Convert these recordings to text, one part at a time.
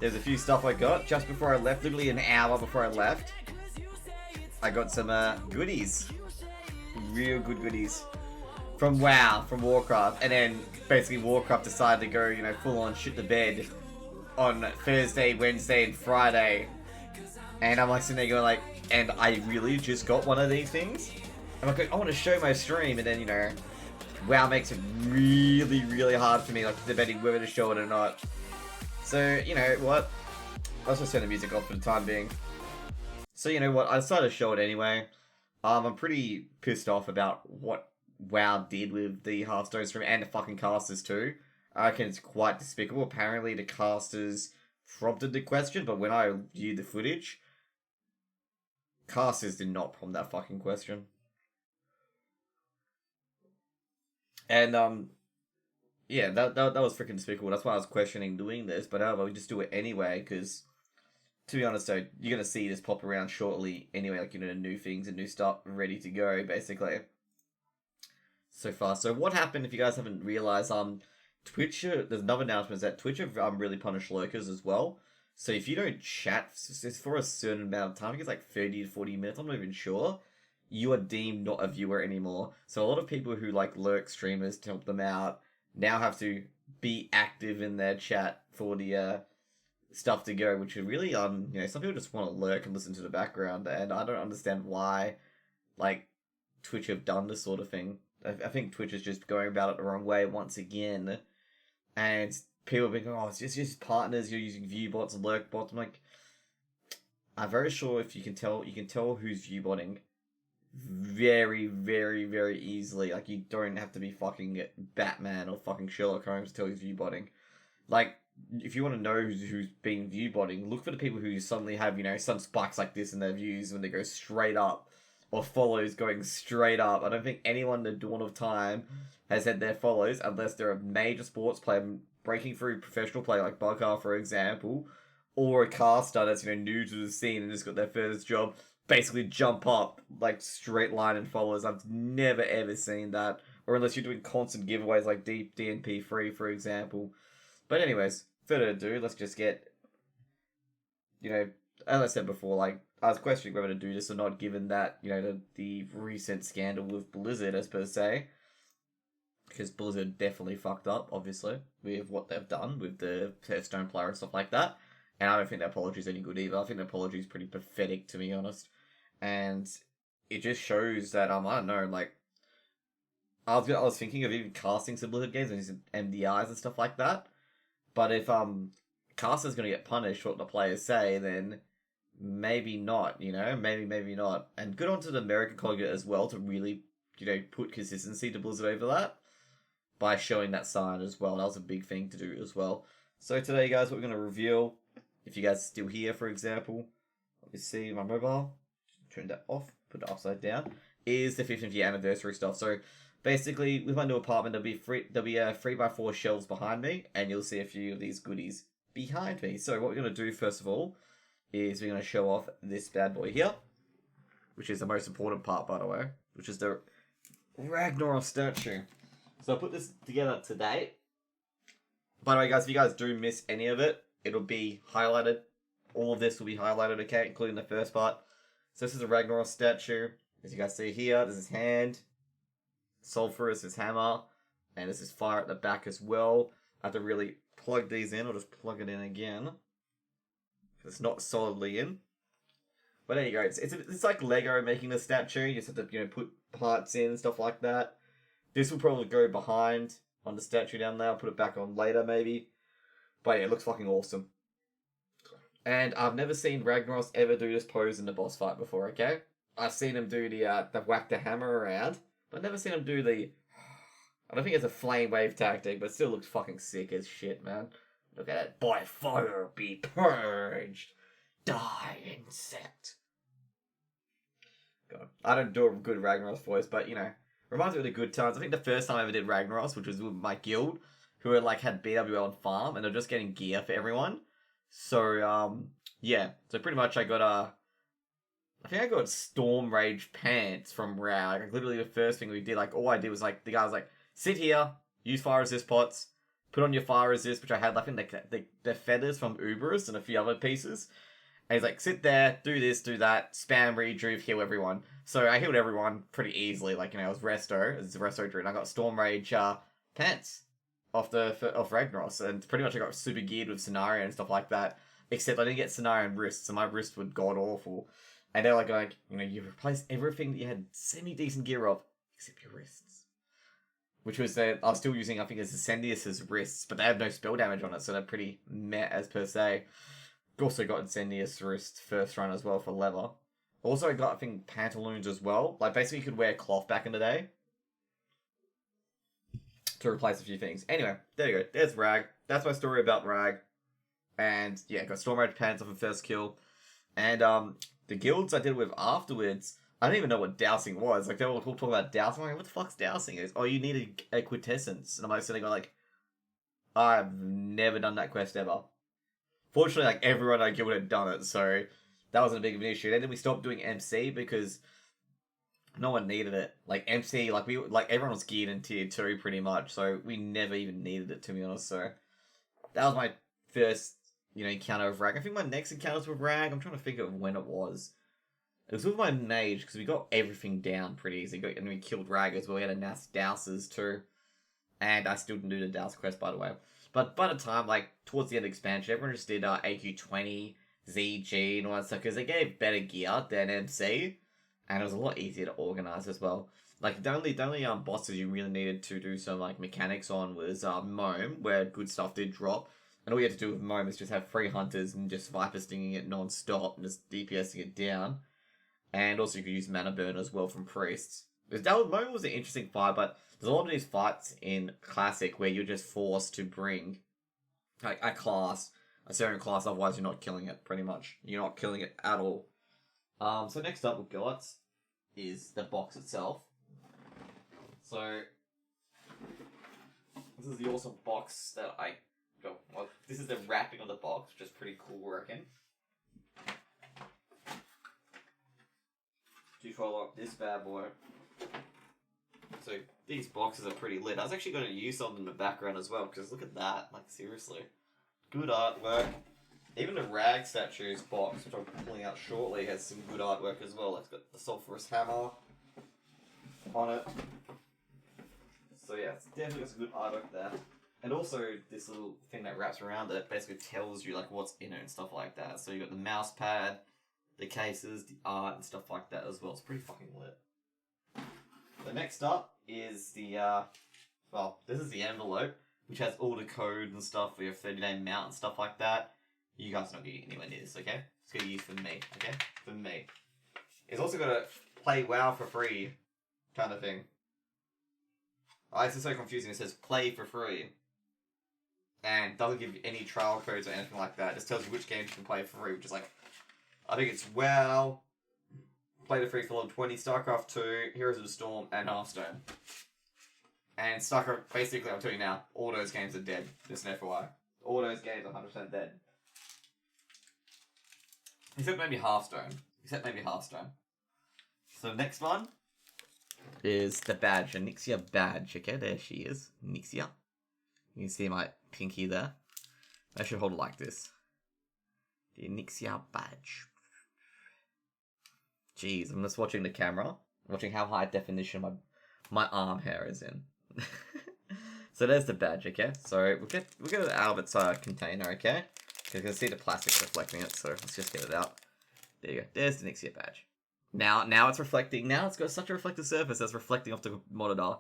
There's a few stuff I got just before I left, literally an hour before I left. I got some goodies. Real good goodies. From WoW, from Warcraft. And then basically Warcraft decided to go, you know, full on shit the bed on Thursday, Wednesday, and Friday. And I'm like sitting there going like, and I really just got one of these things? I'm like, I want to show my stream, and then, you know, WoW makes it really, really hard for me, like, debating whether to show it or not. So, you know what? I'll just turn the music off for the time being. So, you know what? I decided to show it anyway. I'm pretty pissed off about what WoW did with the Hearthstone stream, and the fucking casters too. I reckon it's quite despicable. Apparently the casters prompted the question, but when I viewed the footage, casters did not prompt that fucking question. And, yeah, that was freaking despicable. That's why I was questioning doing this, but however, we just do it anyway, because, to be honest though, you're gonna see this pop around shortly anyway, like, you know, new things and new stuff ready to go, basically. So far. So what happened, if you guys haven't realized, Twitch, there's another announcement, that Twitch have really punished lurkers as well. So if you don't chat it's for a certain amount of time, I think it's like 30 to 40 minutes, I'm not even sure, you are deemed not a viewer anymore. So a lot of people who like lurk streamers to help them out now have to be active in their chat for the stuff to go, which is really, you know, some people just want to lurk and listen to the background, and I don't understand why, like, Twitch have done this sort of thing. I think Twitch is just going about it the wrong way once again, and people have been going, oh, it's just partners, you're using view bots and lurk bots. I'm like, I'm very sure if you can tell who's view botting very, very, very easily. Like, you don't have to be fucking Batman or fucking Sherlock Holmes to tell who's view botting. Like, if you want to know who's being view botting, look for the people who suddenly have, you know, some spikes like this in their views when they go straight up, or follows going straight up. I don't think anyone in the dawn of time has had their follows, unless they're a major sports player breaking through professional play, like Bugcar, for example, or a caster that's, you know, new to the scene and just got their first job, basically jump up, like, straight line and followers. I've never ever seen that. Or unless you're doing constant giveaways like Deep DNP free, for example. But anyways, further ado, let's just get, you know, as I said before, like, I was questioning whether to do this or not, given that, you know, the recent scandal with Blizzard, as per se. Because Blizzard definitely fucked up, obviously, with what they've done with the Hearthstone player and stuff like that. And I don't think their apology is any good either. I think their apology is pretty pathetic, to be honest. And it just shows that, I don't know, like, I was thinking of even casting some Blizzard games and using MDIs and stuff like that. But if caster's gonna get punished for what the players say, then maybe not, you know? Maybe not. And good on to the American Collegiate as well to really, you know, put consistency to Blizzard over that by showing that sign as well. That was a big thing to do as well. So today, guys, what we're going to reveal, if you guys are still here, for example, let me see my mobile, turn that off, put it upside down, is the 15th year anniversary stuff. So basically, with my new apartment, there'll be 3x4 shelves behind me, and you'll see a few of these goodies behind me. So what we're going to do, first of all, is we're going to show off this bad boy here, which is the most important part, by the way, which is the Ragnaros statue. So I put this together today. By the way, guys, if you guys do miss any of it, it'll be highlighted. All of this will be highlighted, okay, including the first part. So this is a Ragnaros statue. As you guys see here, this is his hand. Sulfur is his hammer. And this is fire at the back as well. I have to really plug these in. I'll just plug it in again. It's not solidly in. But anyway, it's like Lego making the statue. You just have to, you know, put parts in and stuff like that. This will probably go behind on the statue down there. I'll put it back on later, maybe. But yeah, it looks fucking awesome. And I've never seen Ragnaros ever do this pose in the boss fight before, okay? I've seen him do the whack the hammer around, but I've never seen him do the... I don't think it's a flame wave tactic, but it still looks fucking sick as shit, man. Look at it. By fire be purged. Die, insect. God. I don't do a good Ragnaros voice, but, you know, reminds me of the good times. I think the first time I ever did Ragnaros, which was with my guild, who had, like, had BWL on farm, and they're just getting gear for everyone. So, yeah. So pretty much I got, I think I got Storm Rage pants from Rag. Like, literally the first thing we did, like, all I did was, like, the guy was like, sit here, use fire resist pots, put on your fire resist, which I had, I think the feathers from Uberus and a few other pieces. And he's like, sit there, do this, do that, spam rejuve, heal everyone. So I healed everyone pretty easily. Like, it was Resto Druid. I got Storm Rage pants off Ragnaros, and pretty much I got super geared with Scenario and stuff like that. Except I didn't get Scenario and wrists, so my wrists were god awful. And they're like, you replaced everything that you had semi-decent gear of, except your wrists. Which was I was still using, I think, as Ascendius's wrists, but they have no spell damage on it, so they're pretty meh as per se. Also got Incendious wrist first run as well for leather. Also I got, I think, pantaloons as well. Like, basically you could wear cloth back in the day to replace a few things. Anyway, there you go. There's Rag. That's my story about Rag. And yeah, got Storm Rage pants off of first kill. And the guilds I did with afterwards, I didn't even know what dousing was. Like, they were all talking about dousing. I'm like, what the fuck's dousing? Is you need a quintessence. And I'm like sitting there like, I've never done that quest ever. Fortunately, like, everyone I guild had done it, so that wasn't a big of an issue. And then we stopped doing MC because no one needed it. Like, MC, everyone was geared in tier 2 pretty much, so we never even needed it, to be honest. So that was my first, encounter with Rag. I think my next encounters with Rag, I'm trying to think of when it was. It was with my mage, because we got everything down pretty easy. And we killed Rag as well. We had a Nass Douses too. And I still didn't do the Douse quest, by the way. But by the time, towards the end of expansion, everyone just did AQ20, ZG, and all that stuff, because they gave better gear than MC, and it was a lot easier to organize as well. Like, the only bosses you really needed to do some, mechanics on was Moam, where good stuff did drop, and all you had to do with Moam is just have 3 hunters and just Viper stinging it non-stop, and just DPSing it down. And also you could use Mana Burn as well from Priests. Moam was an interesting fight, but there's a lot of these fights in Classic where you're just forced to bring a certain class, otherwise you're not killing it, pretty much. You're not killing it at all. So next up we've got is the box itself. So, this is the awesome box that I got. Well, this is the wrapping of the box, which is pretty cool, I reckon. Do you follow up this bad boy? So, these boxes are pretty lit. I was actually going to use some in the background as well, because look at that. Seriously. Good artwork. Even the Rag Statues box, which I'm pulling out shortly, has some good artwork as well. It's got the Sulphurous Hammer on it. So yeah, it's definitely got some good artwork there. And also, this little thing that wraps around it basically tells you what's in it and stuff like that. So you got the mouse pad, the cases, the art, and stuff like that as well. It's pretty fucking lit. The next up is the, this is the envelope, which has all the code and stuff for your 30-day mount and stuff like that. You guys are not getting anywhere near this, okay? It's going to be for me, okay? For me. It's also got a play WoW for free kind of thing. This is so confusing. It says play for free. And doesn't give you any trial codes or anything like that. It just tells you which games you can play for free, which is I think it's WoW, Play the Free for level 20, StarCraft 2, Heroes of the Storm, and Hearthstone. And StarCraft, basically, I'm telling you now, all those games are dead. Just an FYI. All those games are 100% dead. Except maybe Hearthstone. So next one is the badge, a Nixia badge. Okay, there she is. Nixia. You can see my pinky there. I should hold it like this. The Nixia badge. Jeez, I'm just watching the camera. Watching how high definition my arm hair is in. So there's the badge, okay? So we'll get it out of its container, okay? You can see the plastic reflecting it, so let's just get it out. There you go. There's the Nixia badge. Now it's reflecting. Now it's got such a reflective surface that's reflecting off the monitor.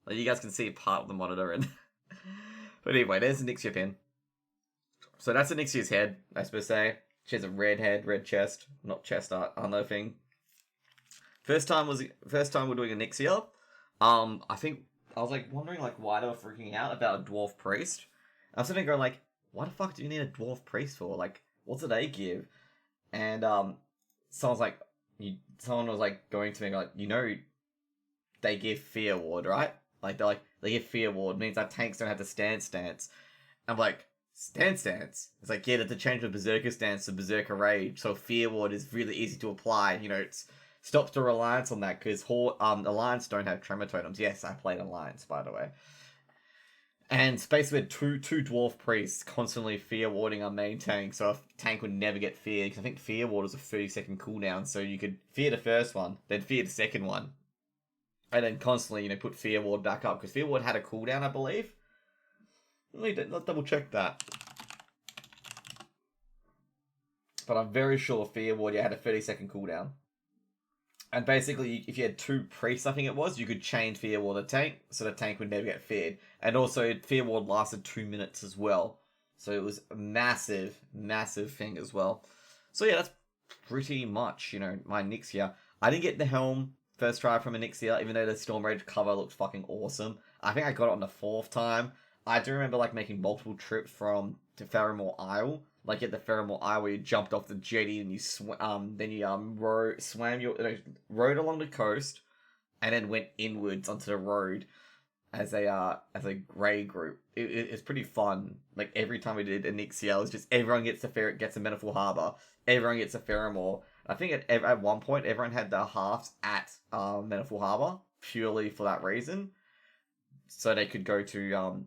You guys can see part of the monitor. And but anyway, there's the Nixia pin. So that's the Nixia's head, I suppose say. She has a red head, red chest. Not chest art, armor thing. First time we're doing a Nixia. I think I was wondering why they were freaking out about a dwarf priest. I was sitting there going why the fuck do you need a dwarf priest for? What do they give? And someone was going to me they give fear ward, right? They give fear ward, means that tanks don't have to stance. I'm stance? It's yeah, to change the berserker stance to berserker rage, so fear ward is really easy to apply. It stops the reliance on that, because Alliance don't have tremor totems. Yes, I played Alliance, by the way. And Space had two dwarf priests constantly fear warding our main tank, so a tank would never get feared. Because I think fear ward is a 30-second cooldown, so you could fear the first one, then fear the second one, and then constantly put fear ward back up. Because fear ward had a cooldown, I believe. Let's double check that. But I'm very sure fear ward had a 30-second cooldown. And basically, if you had two priests, I think it was, you could chain Fear Ward the tank, so the tank would never get feared. And also, Fear Ward lasted 2 minutes as well. So it was a massive, massive thing as well. So yeah, that's pretty much, my Nixia. I didn't get the helm first try from a Nixia, even though the Storm Rage cover looked fucking awesome. I think I got it on the 4th time. I do remember, making multiple trips to Faramore Isle. At the Faramore Isle where you jumped off the jetty and you rode along the coast and then went inwards onto the road as a grey group. It's pretty fun. Every time we did Anixia, it was just everyone gets a Meniful Harbour, everyone gets a Faramore. I think at one point everyone had their halves at Meniful Harbour purely for that reason, so they could go to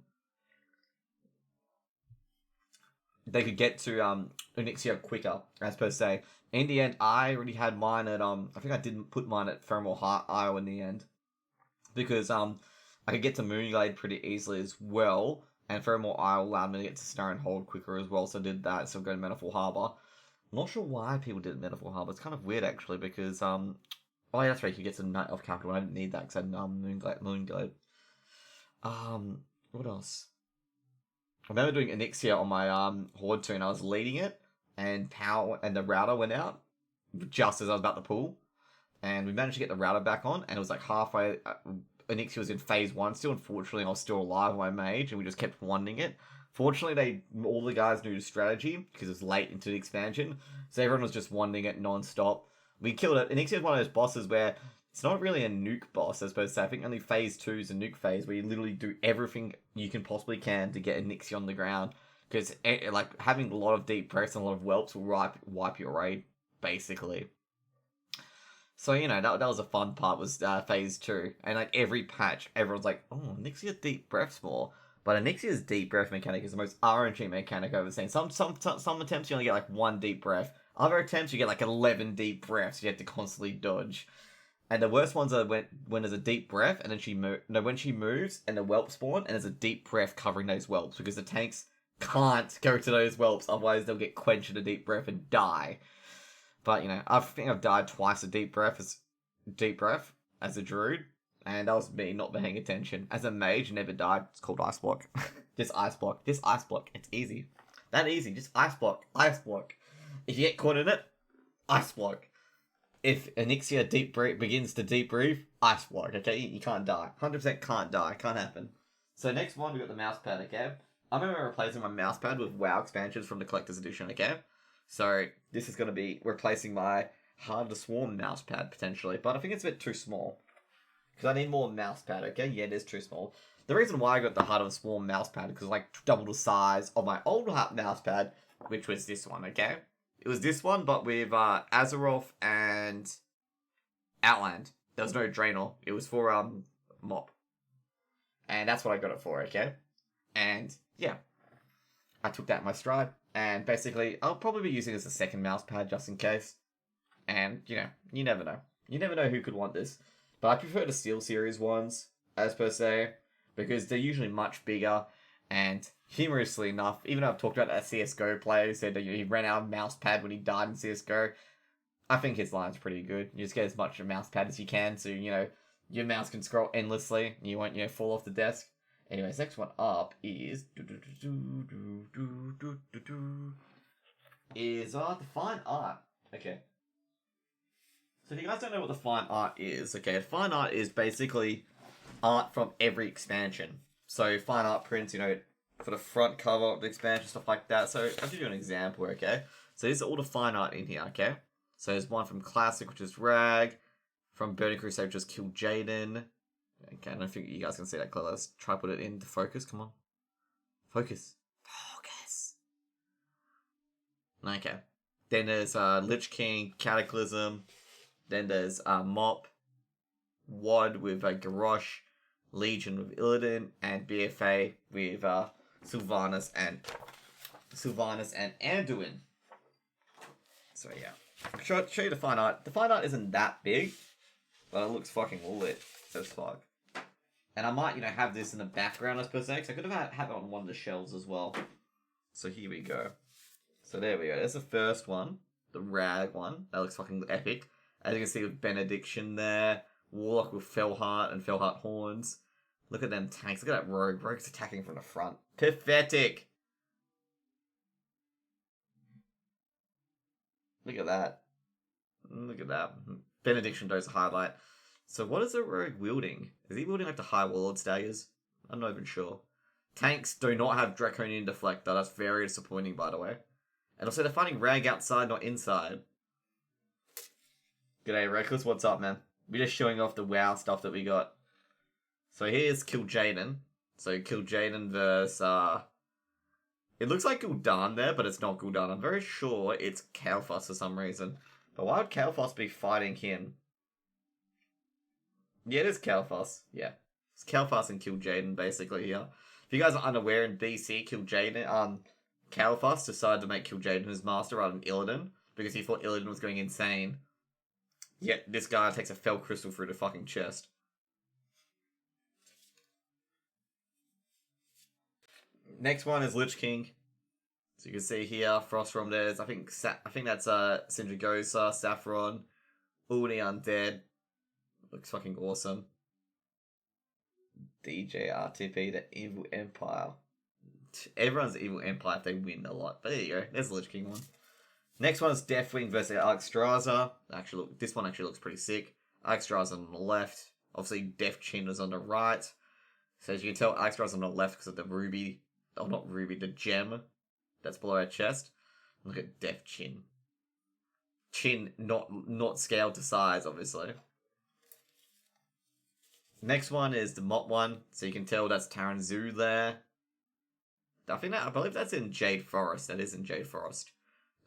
they could get to Onyxia quicker, as per se. In the end, I already had mine at I think I didn't put mine at Faramore Isle in the end, because I could get to Moonglade pretty easily as well, and Faramore Isle allowed me to get to Snare and Hold quicker as well, so I did that. So I'm going to Meniful Harbour. I'm not sure why people did Meniful Harbour. It's kind of weird actually, because oh yeah, that's right. You could get to Night of Capital. I didn't need that because I had Moonglade. What else? I remember doing Anixia on my Horde tune. I was leading it, and the router went out just as I was about to pull, and we managed to get the router back on, and it was halfway. Anixia was in phase 1 still. Unfortunately, I was still alive on my mage, and we just kept wanting it. Fortunately, all the guys knew the strategy because it was late into the expansion, so everyone was just wanting it non-stop. We killed it. Anixia is one of those bosses where it's not really a nuke boss, I suppose. I think only phase 2 is a nuke phase where you literally do everything you can possibly can to get Anixia on the ground. Because having a lot of deep breaths and a lot of whelps will wipe your raid, basically. So, that was a fun part, was phase 2. And every patch, everyone's oh, Anixia deep breaths more. But Anixia's deep breath mechanic is the most RNG mechanic I've ever seen. Some attempts you only get 1 deep breath. Other attempts you get 11 deep breaths you have to constantly dodge. And the worst ones are when there's a deep breath, and then when she moves, and the whelp spawn, and there's a deep breath covering those whelps, because the tanks can't go to those whelps, otherwise they'll get quenched in a deep breath and die. But, I think I've died twice a deep breath as a druid, and that was me not paying attention. As a mage, never died. It's called Ice Block. Just Ice Block. Just Ice Block. It's easy. That easy. Just Ice Block. Ice Block. If you get caught in it, Ice Block. If Anixia begins to deep breathe, Ice Block, okay? You can't die. 100% can't die. Can't happen. So next one, we got the Mousepad, okay? I remember replacing my Mousepad with WoW expansions from the Collector's Edition, okay? So this is going to be replacing my Heart of the Swarm Mousepad, potentially. But I think it's a bit too small. Because I need more Mousepad, okay? Yeah, it is too small. The reason why I got the Heart of the Swarm Mousepad is because double the size of my old Mousepad, which was this one, okay? It was this one, but with Azeroth and Outland. There was no Draenor. It was for Mop. And that's what I got it for, okay? And, yeah. I took that in my stride. And basically, I'll probably be using it as a second Mousepad, just in case. And, you never know. You never know who could want this. But I prefer the Steel Series ones, as per se, because they're usually much bigger. And humorously enough, even though I've talked about that CSGO player who said that he ran out of Mousepad when he died in CSGO, I think his line's pretty good. You just get as much of a Mousepad as you can, so, your mouse can scroll endlessly, and you won't, fall off the desk. Anyways, next one up is... the Fine Art. Okay. So if you guys don't know what the Fine Art is, okay, Fine Art is basically art from every expansion. So Fine Art prints, for the front cover of the expansion, stuff like that. So I'll give you an example, okay? So these are all the Fine Art in here, okay? So there's one from Classic, which is Rag. From Burning Crusade, which just killed Jaden. Okay, I don't think you guys can see that clearly. Let's try to put it into focus. Come on. Focus. Focus. Okay. Then there's Lich King, Cataclysm. Then there's Mop. Wad with Garrosh. Legion with Illidan, and BFA with Sylvanas and Anduin. So yeah, show you the fine art. The fine art isn't that big, but it looks fucking lit as fuck. And I might, have this in the background as per se, because I could have had it on one of the shelves as well. So here we go. So there we go. There's the first one, the Rag one. That looks fucking epic. As you can see with Benediction there, Warlock with Fellheart and Fellheart Horns. Look at them tanks. Look at that Rogue. Rogue's attacking from the front. Pathetic. Look at that. Look at that. Benediction does a highlight. So what is the Rogue wielding? Is he wielding like the High Warlord daggers? I'm not even sure. Tanks do not have Draconian Deflector. That's very disappointing, by the way. And also they're finding Rag outside, not inside. G'day, Reckless. What's up, man? We're just showing off the WoW stuff that we got. So here's Kil'jaeden. So Kil'jaeden versus, it looks like Gul'dan there, but it's not Gul'dan. I'm very sure it's Kael'thas for some reason. But why would Kael'thas be fighting him? Yeah, it is Kael'thas. Yeah. It's Kael'thas and Kil'jaeden, basically, here. If you guys are unaware, in BC, Kael'thas decided to make Kil'jaeden his master rather than Illidan, because he thought Illidan was going insane. Yet, this guy takes a Fel Crystal through the fucking chest. Next one is Lich King. So you can see here, Frostrom there's, I think that's Sindragosa, Saffron, all the undead. Looks fucking awesome. DJ RTP, the Evil Empire. Everyone's Evil Empire if they win a lot. But there you go, there's the Lich King one. Next one is Deathwing versus Alexstrasza. This one actually looks pretty sick. Alexstrasza on the left. Obviously, Death Chin is on the right. So as you can tell, Alexstrasza on the left because of the ruby. Oh, not ruby, the gem that's below her chest. Look at Death Chin. Chin not scaled to size, obviously. Next one is the Mott one. So you can tell that's Taran Zoo there. I believe that's in Jade Forest. That is in Jade Forest.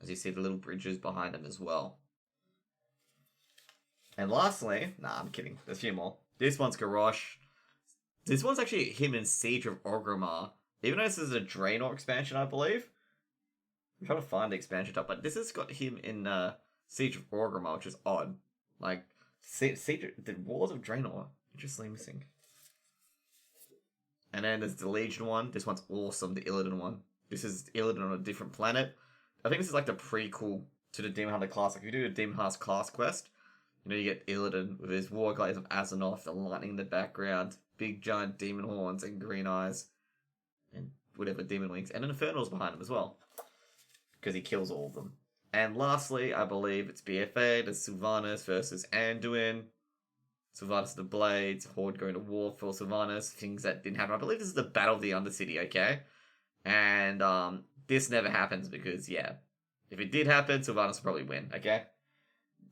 As you see the little bridges behind them as well. And lastly, nah, I'm kidding. There's a few more. This one's Garrosh. This one's actually him in Siege of Orgrimmar. Even though this is a Draenor expansion, I believe. I'm trying to find the expansion type, but this has got him in Siege of Orgrimmar, which is odd. Like, the Wars of Draenor. Interestingly missing. And then there's the Legion one. This one's awesome, the Illidan one. This is Illidan on a different planet. I think this is like the prequel to the Demon Hunter class. Like, if you do a Demon Hunter class quest, you get Illidan with his War Glaives of Azzinoth, the lightning in the background, big giant demon horns and green eyes, and whatever demon wings, and an Infernal's behind him as well, because he kills all of them. And lastly, I believe it's BFA, the Sylvanas versus Anduin. Sylvanas the Blades, Horde going to war for Sylvanas, things that didn't happen. I believe this is the Battle of the Undercity, okay? And this never happens because, yeah, if it did happen, Sylvanas would probably win, okay?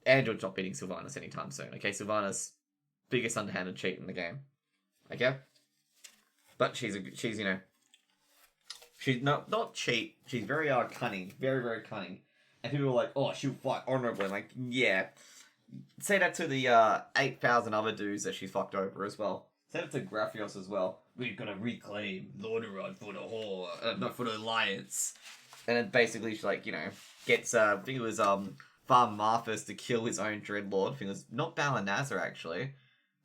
Anduin's not beating Sylvanas anytime soon, okay? Sylvanas, biggest underhanded cheat in the game, okay? But she's not cheat. She's very cunning, very very cunning. And people are like, oh, she'll fight honorably. I'm like, yeah. Say that to the 8,000 other dudes that she fucked over as well. Say that to Graphios as well. We're gonna reclaim Lordaeron for the not for the Alliance. And then basically she gets I think it was Farm Marthas to kill his own Dreadlord. I think it was not Balanazar actually. I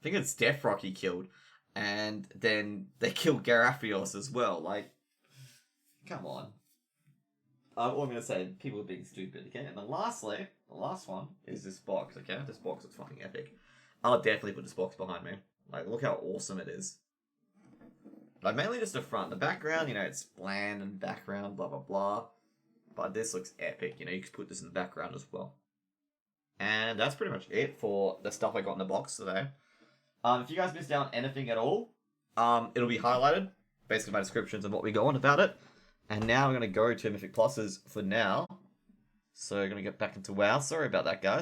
think it's Deathrock he killed. And then they killed Garaphios as well. Like, come on. All I'm going to say, people are being stupid, okay? And then lastly, the last one is this box, okay? This box is fucking epic. I'll definitely put this box behind me. Like, look how awesome it is. Like, mainly just the front. The background, it's bland and background, blah, blah, blah. But this looks epic, you can put this in the background as well. And that's pretty much it for the stuff I got in the box today. If you guys missed out on anything at all, it'll be highlighted. Basically my descriptions of what we go on about it. And now we're going to go to Mythic Pluses for now. So we're going to get back into WoW. Sorry about that, guys.